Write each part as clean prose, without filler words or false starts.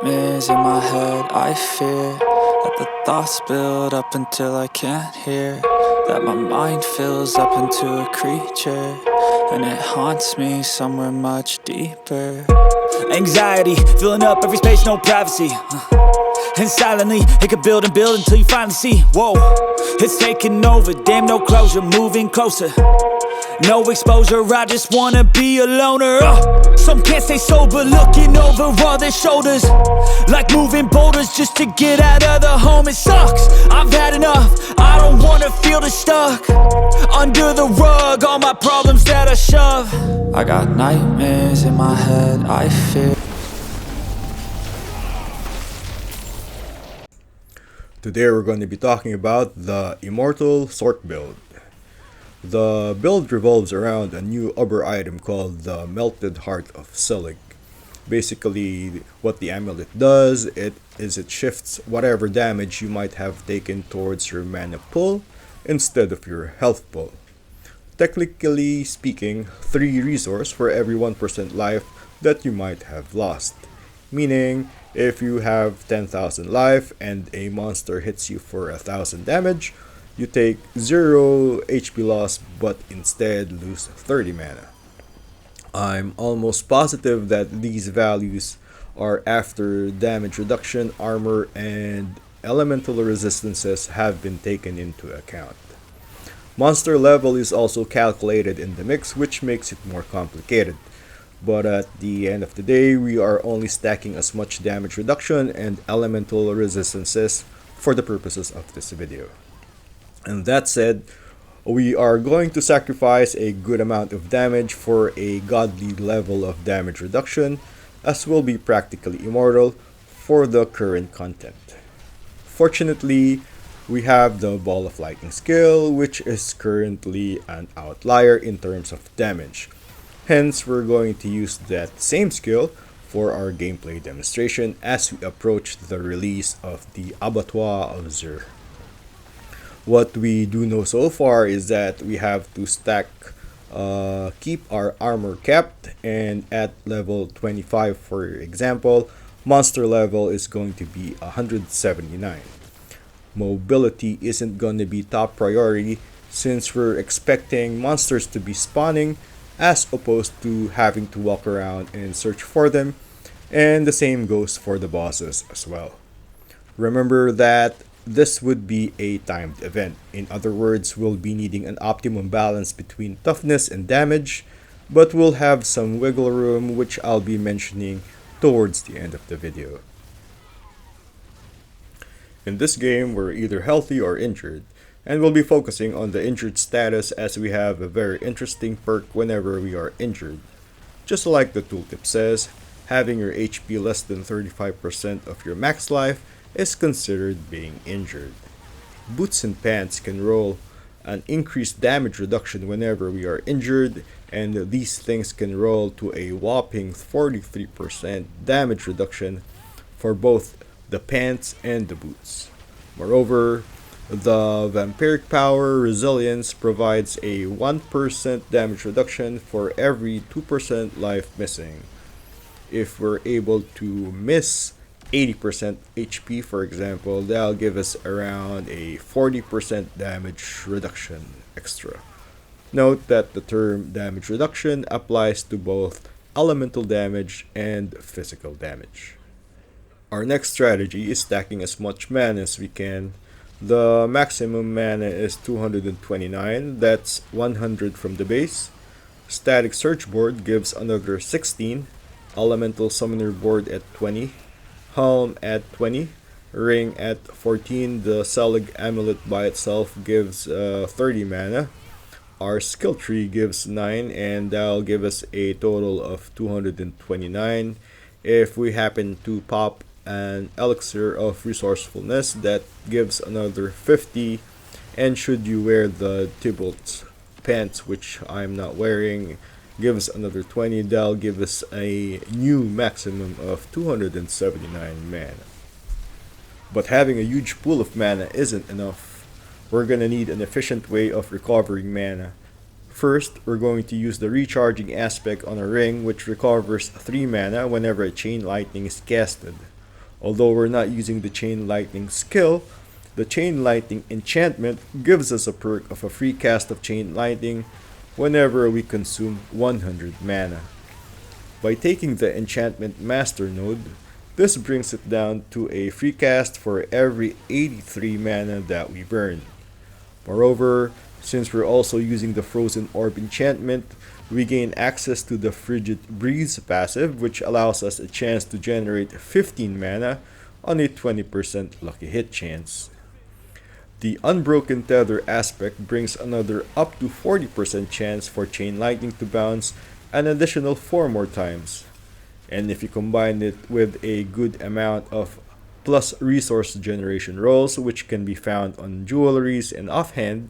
nightmares in my head. I fear that the thoughts build up until I can't hear, that my mind fills up into a creature, and it haunts me somewhere much deeper. Anxiety, filling up every space, no privacy. And silently, it could build and build until you finally see. Whoa, it's taking over, damn no closure, moving closer. No exposure, I just wanna be a loner. Some can't stay sober, looking over all their shoulders, like moving boulders just to get out of the home. It sucks, I've had enough, I don't wanna feel the stuck under the rug, all my problems that I shove. I got nightmares in my head, I fear. Today we're going to be talking about the Immortal Sorc build. The build revolves around a new Uber item called the Melted Heart of Selig. Basically, what the amulet does it shifts whatever damage you might have taken towards your mana pull instead of your health pull. Technically speaking, 3 resource for every 1% life that you might have lost. Meaning, if you have 10,000 life and a monster hits you for 1,000 damage, you take 0 HP loss but instead lose 30 mana. I'm almost positive that these values are after damage reduction, armor, and elemental resistances have been taken into account. Monster level is also calculated in the mix, which makes it more complicated. But at the end of the day, we are only stacking as much damage reduction and elemental resistances for the purposes of this video. And that said, we are going to sacrifice a good amount of damage for a godly level of damage reduction, as will be practically immortal for the current content. Fortunately, we have the Ball of Lightning skill, which is currently an outlier in terms of damage. Hence, we're going to use that same skill for our gameplay demonstration as we approach the release of the Abattoir of Zir. What we do know so far is that we have to keep our armor capped, and at level 25, for example, monster level is going to be 179. Mobility isn't going to be top priority since we're expecting monsters to be spawning as opposed to having to walk around and search for them, and the same goes for the bosses as well. Remember that this would be a timed event. In other words, we'll be needing an optimum balance between toughness and damage, but we'll have some wiggle room, which I'll be mentioning towards the end of the video. In this game, we're either healthy or injured, and we'll be focusing on the injured status as we have a very interesting perk whenever we are injured. Just like the tooltip says, having your HP less than 35% of your max life is considered being injured. Boots and pants can roll an increased damage reduction whenever we are injured, and these things can roll to a whopping 43% damage reduction for both the pants and the boots. Moreover, the Vampiric Power Resilience provides a 1% damage reduction for every 2% life missing. If we're able to miss 80% HP, for example, that'll give us around a 40% damage reduction extra. Note that the term damage reduction applies to both elemental damage and physical damage. Our next strategy is stacking as much mana as we can. The maximum mana is 229, that's 100 from the base. Static Search Board gives another 16, Elemental Summoner Board at 20, Helm at 20, Ring at 14, the Selig Amulet by itself gives 30 mana. Our skill tree gives 9, and that'll give us a total of 229. If we happen to pop an Elixir of Resourcefulness, that gives another 50, and should you wear the Tybalt pants, which I'm not wearing, gives another 20. That'll give us a new maximum of 279 mana. But having a huge pool of mana isn't enough. We're gonna need an efficient way of recovering mana. First, we're going to use the recharging aspect on a ring, which recovers 3 mana whenever a chain lightning is casted. Although we're not using the Chain Lightning skill, the Chain Lightning enchantment gives us a perk of a free cast of Chain Lightning whenever we consume 100 mana. By taking the enchantment master node, this brings it down to a free cast for every 83 mana that we burn. Moreover, since we're also using the Frozen Orb enchantment, we gain access to the Frigid Breeze passive, which allows us a chance to generate 15 mana on a 20% lucky hit chance. The Unbroken Tether aspect brings another up to 40% chance for Chain Lightning to bounce an additional 4 more times. And if you combine it with a good amount of plus resource generation rolls, which can be found on jewelries and offhand,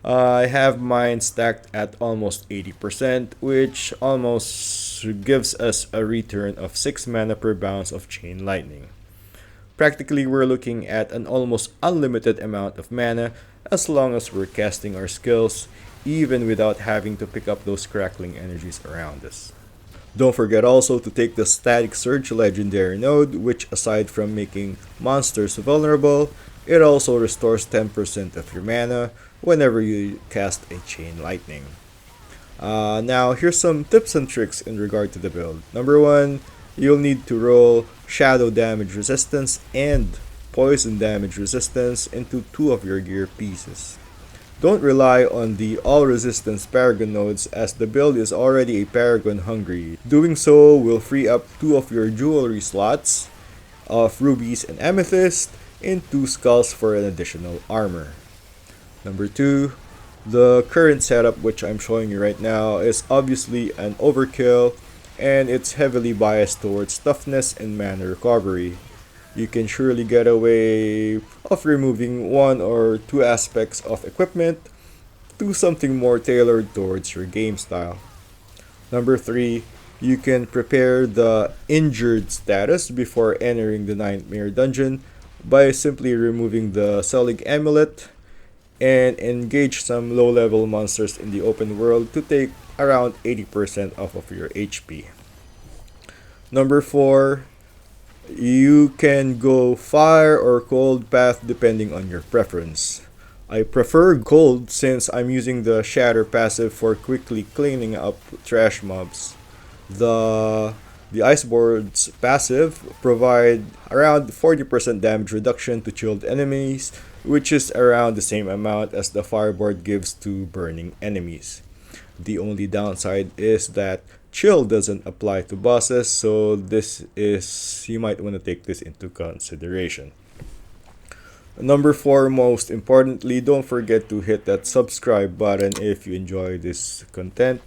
I have mine stacked at almost 80%, which almost gives us a return of 6 mana per bounce of Chain Lightning. Practically, we're looking at an almost unlimited amount of mana as long as we're casting our skills, even without having to pick up those crackling energies around us. Don't forget also to take the Static Surge legendary node, which aside from making monsters vulnerable, it also restores 10% of your mana whenever you cast a Chain Lightning. Now, here's some tips and tricks in regard to the build. Number 1, you'll need to roll Shadow damage resistance and Poison damage resistance into 2 of your gear pieces. Don't rely on the all resistance Paragon nodes as the build is already a Paragon hungry. Doing so will free up 2 of your jewelry slots of rubies and amethyst into skulls for an additional armor. Number 2, the current setup which I'm showing you right now is obviously an overkill and it's heavily biased towards toughness and mana recovery. You can surely get away of removing 1 or 2 aspects of equipment to something more tailored towards your game style. Number 3, you can prepare the injured status before entering the Nightmare Dungeon by simply removing the Selig Amulet and engage some low-level monsters in the open world to take around 80% off of your HP. Number 4, you can go fire or cold path depending on your preference. I prefer cold since I'm using the shatter passive for quickly cleaning up trash mobs. The Iceborne's passive provide around 40% damage reduction to chilled enemies, which is around the same amount as the Fireboard gives to burning enemies. The only downside is that chill doesn't apply to bosses, so you might want to take this into consideration. Number 4, most importantly, don't forget to hit that subscribe button if you enjoy this content.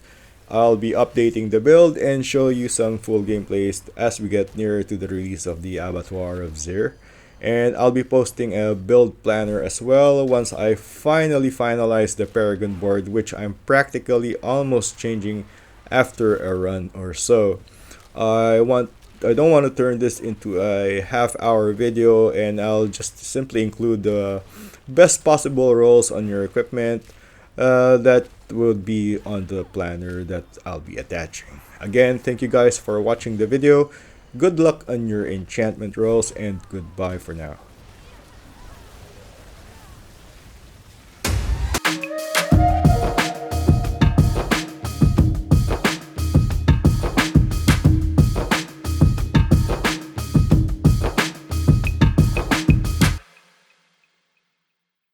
I'll be updating the build and show you some full gameplays as we get nearer to the release of the Abattoir of Zir. And I'll be posting a build planner as well once I finally finalize the Paragon board, which I'm practically almost changing after a run or so. I don't want to turn this into a half-hour video, and I'll just simply include the best possible rolls on your equipment that will be on the planner that I'll be attaching. Again, thank you guys for watching the video. Good luck on your enchantment rolls and goodbye for now.